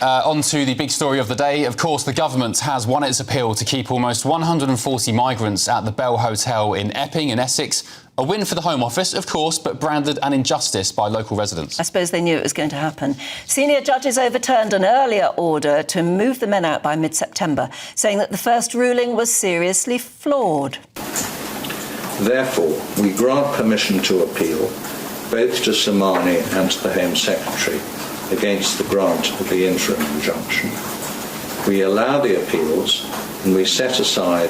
On to the big story of the day. Of course, the government has won its appeal to keep almost 140 migrants at the Bell Hotel in Epping in Essex. A win for the Home Office, of course, but branded an injustice by local residents. I suppose they knew it was going to happen. Senior judges overturned an earlier order to move the men out by mid-September, saying that the first ruling was seriously flawed. Therefore, we grant permission to appeal, both to Somani and to the Home Secretary, against the grant of the interim injunction. We allow the appeals and we set aside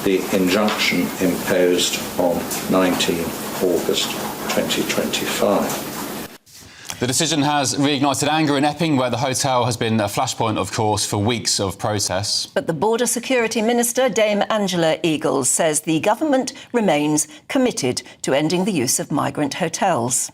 the injunction imposed on 19 August 2025. The decision has reignited anger in Epping, where the hotel has been a flashpoint, of course, for weeks of protests. But the Border Security Minister, Dame Angela Eagles, says the government remains committed to ending the use of migrant hotels.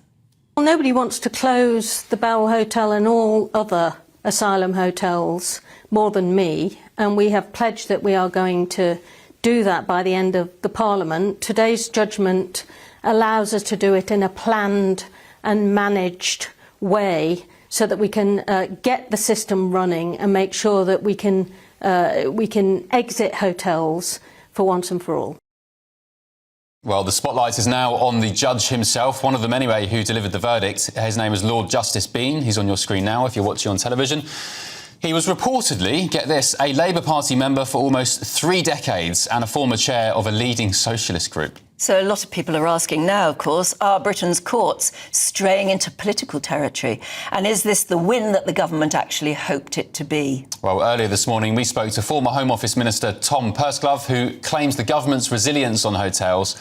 Well, nobody wants to close the Bell Hotel and all other asylum hotels more than me, and we have pledged that we are going to do that by the end of the Parliament. Today's judgment allows us to do it in a planned and managed way so that we can get the system running and make sure that we can exit hotels for once and for all. Well, the spotlight is now on the judge himself, one of them anyway, who delivered the verdict. His name is Lord Justice Bean. He's on your screen now if you're watching on television. He was reportedly, get this, a Labour Party member for almost 3 decades and a former chair of a leading socialist group. So a lot of people are asking now, of course, are Britain's courts straying into political territory? And is this the win that the government actually hoped it to be? Well, earlier this morning, we spoke to former Home Office Minister Tom Pursglove, who claims the government's reliance on hotels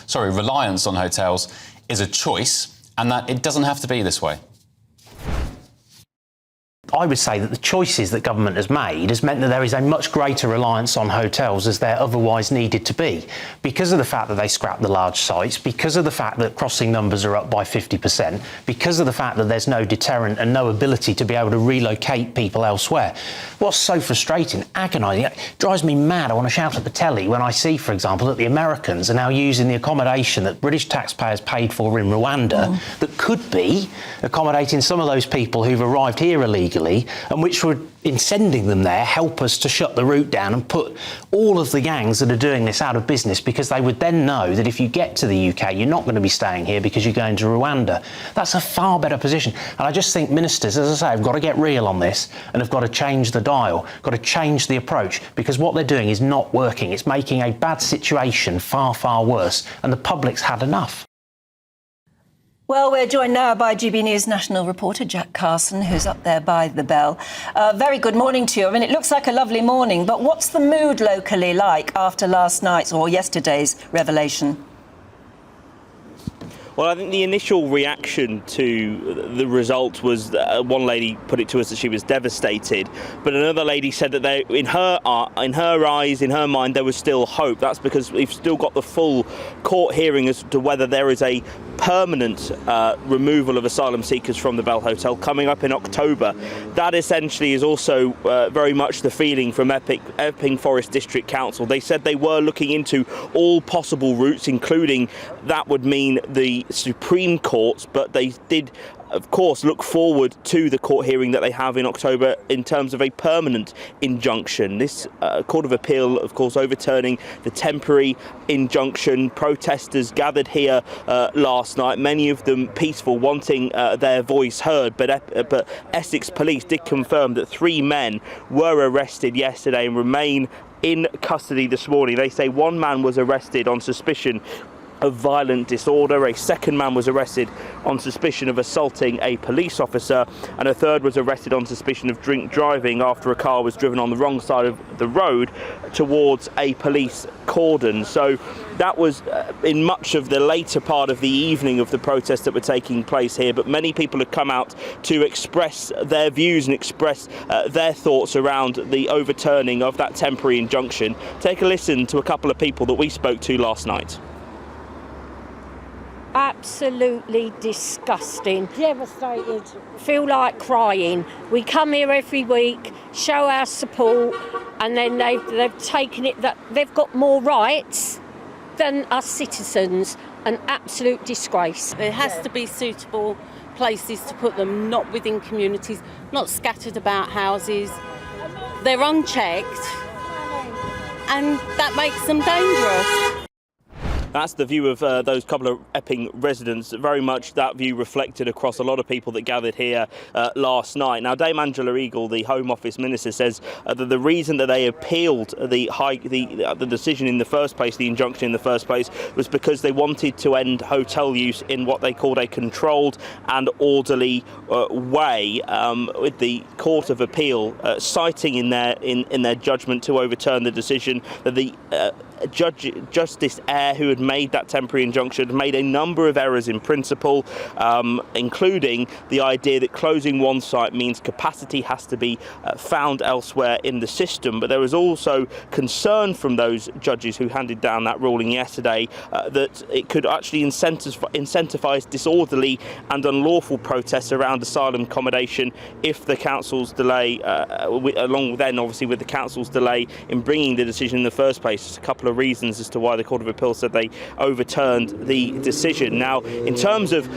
is a choice and that it doesn't have to be this way. I would say that the choices that government has made has meant that there is a much greater reliance on hotels as there otherwise needed to be, because of the fact that they scrapped the large sites, because of the fact that crossing numbers are up by 50%, because of the fact that there's no deterrent and no ability to be able to relocate people elsewhere. What's so frustrating, agonising, it drives me mad. I want to shout at the telly when I see, for example, that the Americans are now using the accommodation that British taxpayers paid for in Rwanda that could be accommodating some of those people who've arrived here illegally, and which would, in sending them there, help us to shut the route down and put all of the gangs that are doing this out of business, because they would then know that if you get to the UK, you're not going to be staying here because you're going to Rwanda. That's a far better position. And I just think ministers, as I say, have got to get real on this and have got to change the dial, got to change the approach, because what they're doing is not working. It's making a bad situation far, far worse, and the public's had enough. Well, we're joined now by GBNews national reporter Jack Carson, who's up there by the Bell. Very good morning to you. I mean, it looks like a lovely morning, but what's the mood locally like after last night's or yesterday's revelation? Well, I think the initial reaction to the result was one lady put it to us that she was devastated, but another lady said that in her eyes, in her mind, there was still hope. That's because we've still got the full court hearing as to whether there is a permanent removal of asylum seekers from the Bell Hotel coming up in October. That essentially is also very much the feeling from Epping Forest District Council. They said they were looking into all possible routes, including that would mean the Supreme Court, but they did, of course, look forward to the court hearing that they have in October in terms of a permanent injunction. This Court of Appeal, of course, overturning the temporary injunction. Protesters gathered here last night, many of them peaceful, wanting their voice heard, but Essex Police did confirm that 3 men were arrested yesterday and remain in custody this morning. They say one man was arrested on suspicion of violent disorder, a second man was arrested on suspicion of assaulting a police officer, and a third was arrested on suspicion of drink driving after a car was driven on the wrong side of the road towards a police cordon. So that was in much of the later part of the evening of the protests that were taking place here, but many people have come out to express their views and express their thoughts around the overturning of that temporary injunction. Take a listen to a couple of people that we spoke to last night. Absolutely disgusting. Devastated. Feel like crying. We come here every week, show our support, and then they've taken it that they've got more rights than us citizens. An absolute disgrace. It has to be suitable places to put them, not within communities, not scattered about houses. They're unchecked, and that makes them dangerous. That's the view of those couple of Epping residents. Very much that view reflected across a lot of people that gathered here last night. Now, Dame Angela Eagle, the Home Office Minister, says that the reason that they appealed the decision in the first place, the injunction in the first place, was because they wanted to end hotel use in what they called a controlled and orderly way. With the Court of Appeal citing in their judgment to overturn the decision that the Justice Eyre, who had made that temporary injunction, had made a number of errors in principle, including the idea that closing one site means capacity has to be found elsewhere in the system. But there was also concern from those judges who handed down that ruling yesterday that it could actually incentivise disorderly and unlawful protests around asylum accommodation if the council's delay, along then obviously with the council's delay in bringing the decision in the first place. Just a couple of reasons as to why the Court of Appeal said they overturned the decision. Now, in terms of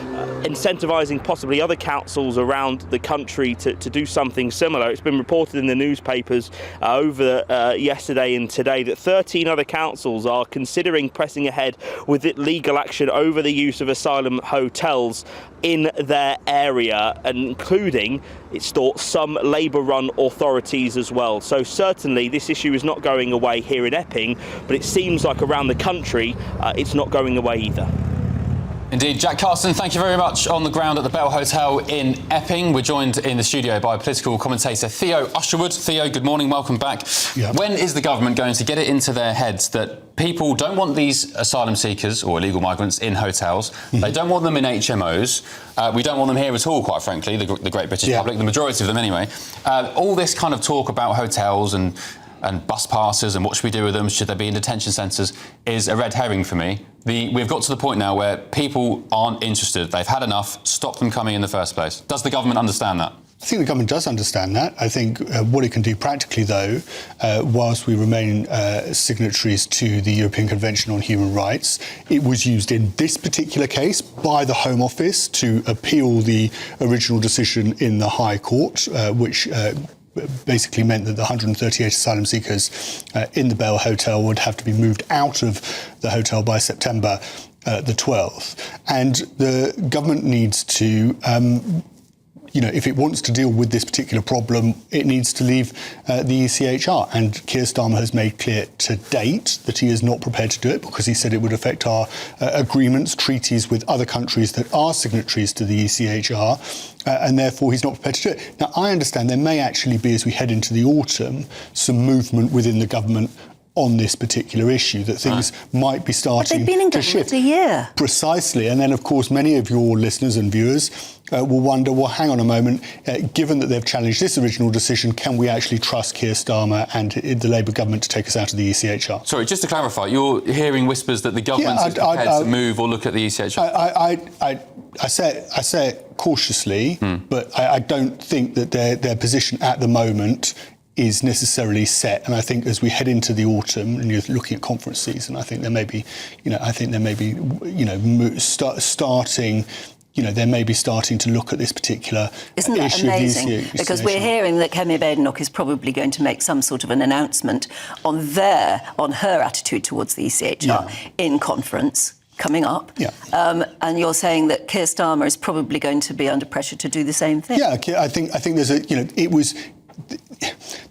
incentivising possibly other councils around the country to do something similar, it's been reported in the newspapers over yesterday and today that 13 other councils are considering pressing ahead with legal action over the use of asylum hotels in their area, including, it's thought, some Labour-run authorities as well. So certainly this issue is not going away here in Epping, but it seems like around the country it's not going away either. Indeed. Jack Carson, thank you very much. On the ground at the Bell Hotel in Epping. We're joined in the studio by political commentator Theo Usherwood. Theo, good morning, welcome back. Yeah. When is the government going to get it into their heads that people don't want these asylum seekers or illegal migrants in hotels? They don't want them in HMOs. We don't want them here at all, quite frankly, the great British public, the majority of them anyway. All this kind of talk about hotels and bus passes and what should we do with them, should they be in detention centres, is a red herring for me. We've got to the point now where people aren't interested. They've had enough. Stop them coming in the first place. Does the government understand that? I think the government does understand that. I think what it can do practically, though, whilst we remain signatories to the European Convention on Human Rights, it was used in this particular case by the Home Office to appeal the original decision in the High Court, which basically meant that the 138 asylum seekers in the Bell Hotel would have to be moved out of the hotel by September the 12th. And the government needs to if it wants to deal with this particular problem, it needs to leave the ECHR. And Keir Starmer has made clear to date that he is not prepared to do it because he said it would affect our agreements, treaties with other countries that are signatories to the ECHR, and therefore he's not prepared to do it. Now, I understand there may actually be, as we head into the autumn, some movement within the government on this particular issue, that things might be starting to shift. But they've been in government a year. Precisely. And then, of course, many of your listeners and viewers will wonder, well, hang on a moment, given that they've challenged this original decision, can we actually trust Keir Starmer and the Labour government to take us out of the ECHR? Sorry, just to clarify, you're hearing whispers that the government is prepared to move or look at the ECHR? I say it cautiously, but I don't think that their position at the moment is necessarily set. And I think as we head into the autumn and you're looking at conference season, I think there may be starting to look at this particular Isn't that issue. amazing? Because we're hearing that Kemi Badenoch is probably going to make some sort of an announcement on her attitude towards the ECHR in conference coming up. And you're saying that Keir Starmer is probably going to be under pressure to do the same thing. Yeah, I think there's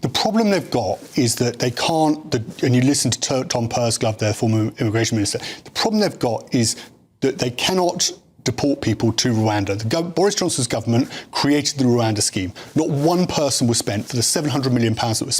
the problem they've got is that they can't, and you listen to Tom Pursglove, their former immigration minister, the problem they've got is that they cannot deport people to Rwanda. Boris Johnson's government created the Rwanda scheme. Not one person was spent for the £700 million that was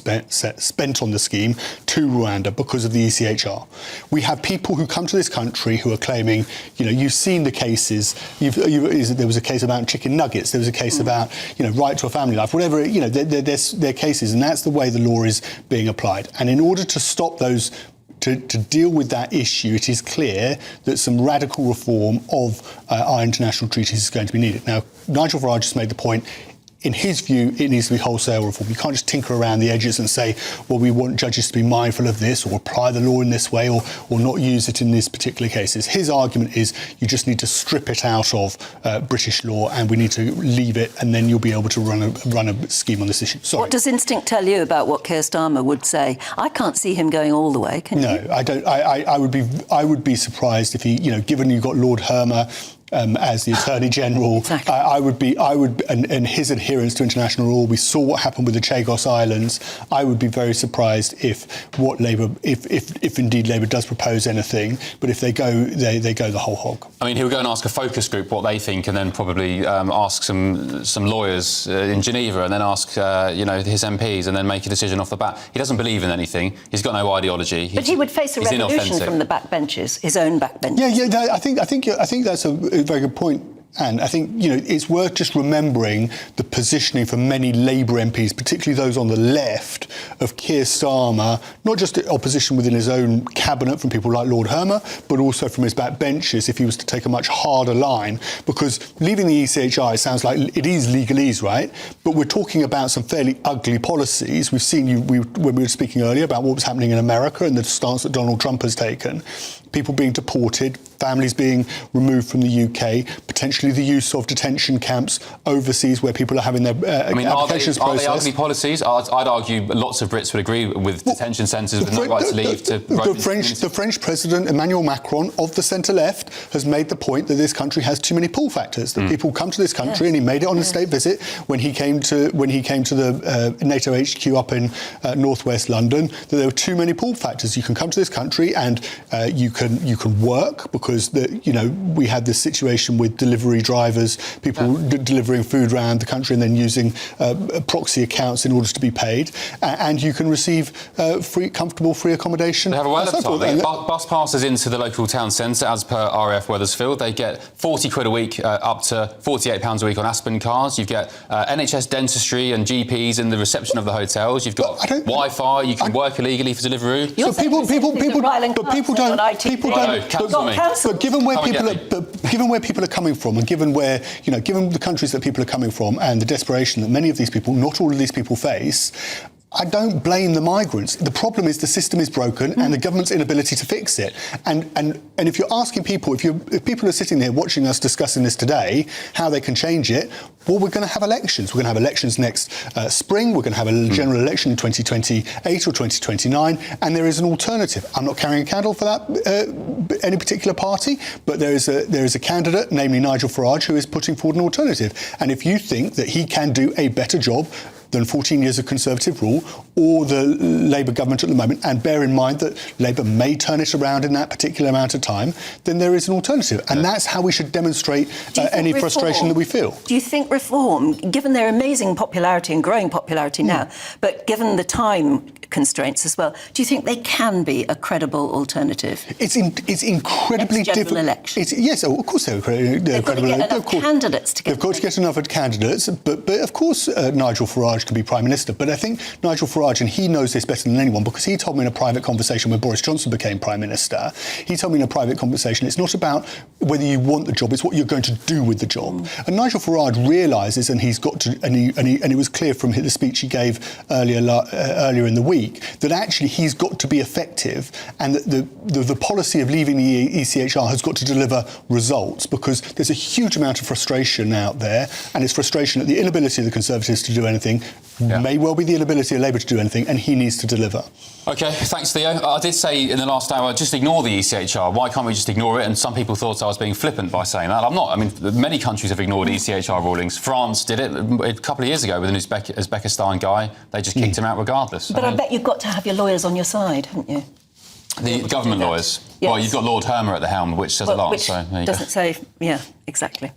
spent on the scheme to Rwanda because of the ECHR. We have people who come to this country who are claiming, you've seen the cases. There was a case about chicken nuggets. There was a case about, right to a family life. Whatever, they're cases, and that's the way the law is being applied. And in order to stop those. To deal with that issue, it is clear that some radical reform of our international treaties is going to be needed. Now, Nigel Farage has made the point, in his view, it needs to be wholesale reform. You can't just tinker around the edges and say, well, we want judges to be mindful of this or apply the law in this way or not use it in these particular cases. His argument is you just need to strip it out of British law and we need to leave it, and then you'll be able to run a scheme on this issue. Sorry. What does instinct tell you about what Keir Starmer would say? I can't see him going all the way, can you? No, I don't. I would be surprised if he, given you've got Lord Hermer as the Attorney General, exactly. and his adherence to international law. We saw what happened with the Chagos Islands. I would be very surprised if indeed Labour does propose anything, but if they go the whole hog. I mean, he'll go and ask a focus group what they think, and then probably ask some lawyers in Geneva, and then ask his MPs, and then make a decision off the bat. He doesn't believe in anything. He's got no ideology. But he would face a revolution from the backbenchers, his own backbenchers. Yeah. No, I think that's a very good point. And I think, it's worth just remembering the positioning for many Labour MPs, particularly those on the left, of Keir Starmer, not just opposition within his own cabinet from people like Lord Hermer, but also from his backbenchers if he was to take a much harder line. Because leaving the ECHR, it sounds like it is legalese, right? But we're talking about some fairly ugly policies. We've seen when we were speaking earlier about what was happening in America and the stance that Donald Trump has taken. People being deported, families being removed from the UK, potentially the use of detention camps overseas where people are having their applications processed. Are they ugly policies? I'd argue lots of Brits would agree with detention centres with no right to leave. The French President Emmanuel Macron of the centre-left has made the point that this country has too many pull factors, that people come to this country, and he made it on a state visit when he came to the NATO HQ up in northwest London, that there were too many pull factors. You can come to this country and you can work because we had this situation with delivery drivers, people delivering food around the country and then using proxy accounts in order to be paid, and you can receive comfortable free accommodation. They have a well of time. They get bus passes into the local town centre, as per RAF Wethersfield. They get 40 quid a week, up to £48 a week on Aspen cars. You get NHS dentistry and GPs in the reception of the hotels. You've got Wi-Fi. You can work illegally for Deliveroo. But given where people are coming from, and given the countries that people are coming from, and the desperation that many of these people, not all of these people, face, I don't blame the migrants. The problem is the system is broken and the government's inability to fix it. And if you're asking people, if people are sitting there watching us discussing this today, how they can change it, well, we're going to have elections. We're going to have elections next spring. We're going to have a general election in 2028 or 2029, and there is an alternative. I'm not carrying a candle for that any particular party, but there is a candidate, namely Nigel Farage, who is putting forward an alternative. And if you think that he can do a better job than 14 years of Conservative rule or the Labour government at the moment, and bear in mind that Labour may turn it around in that particular amount of time, then there is an alternative. And that's how we should demonstrate any frustration that we feel. Do you think reform, given their amazing popularity and growing popularity now, but given the time constraints as well, do you think they can be a credible alternative? It's incredibly difficult. Yes, of course they're credible. They've got to get enough candidates to get. They've got to get enough candidates, but of course Nigel Farage can be Prime Minister. But I think Nigel Farage, and he knows this better than anyone, because he told me in a private conversation when Boris Johnson became Prime Minister, he told me in a private conversation, it's not about whether you want the job, it's what you're going to do with the job. And Nigel Farage realises, and he's got to, and it was clear from the speech he gave earlier in the week, that actually he's got to be effective, and that the policy of leaving the ECHR has got to deliver results, because there's a huge amount of frustration out there, and it's frustration at the inability of the Conservatives to do anything, may well be the inability of Labour to do anything, and he needs to deliver. OK, thanks, Theo. I did say in the last hour, just ignore the ECHR. Why can't we just ignore it? And some people thought I was being flippant by saying that. I'm not. I mean, many countries have ignored ECHR rulings. France did it a couple of years ago with an Uzbekistan guy. They just kicked him out regardless. But I bet you've got to have your lawyers on your side, haven't you? The government lawyers. Yes. Well, you've got Lord Hermer at the helm, which says a lot. Which doesn't say, exactly.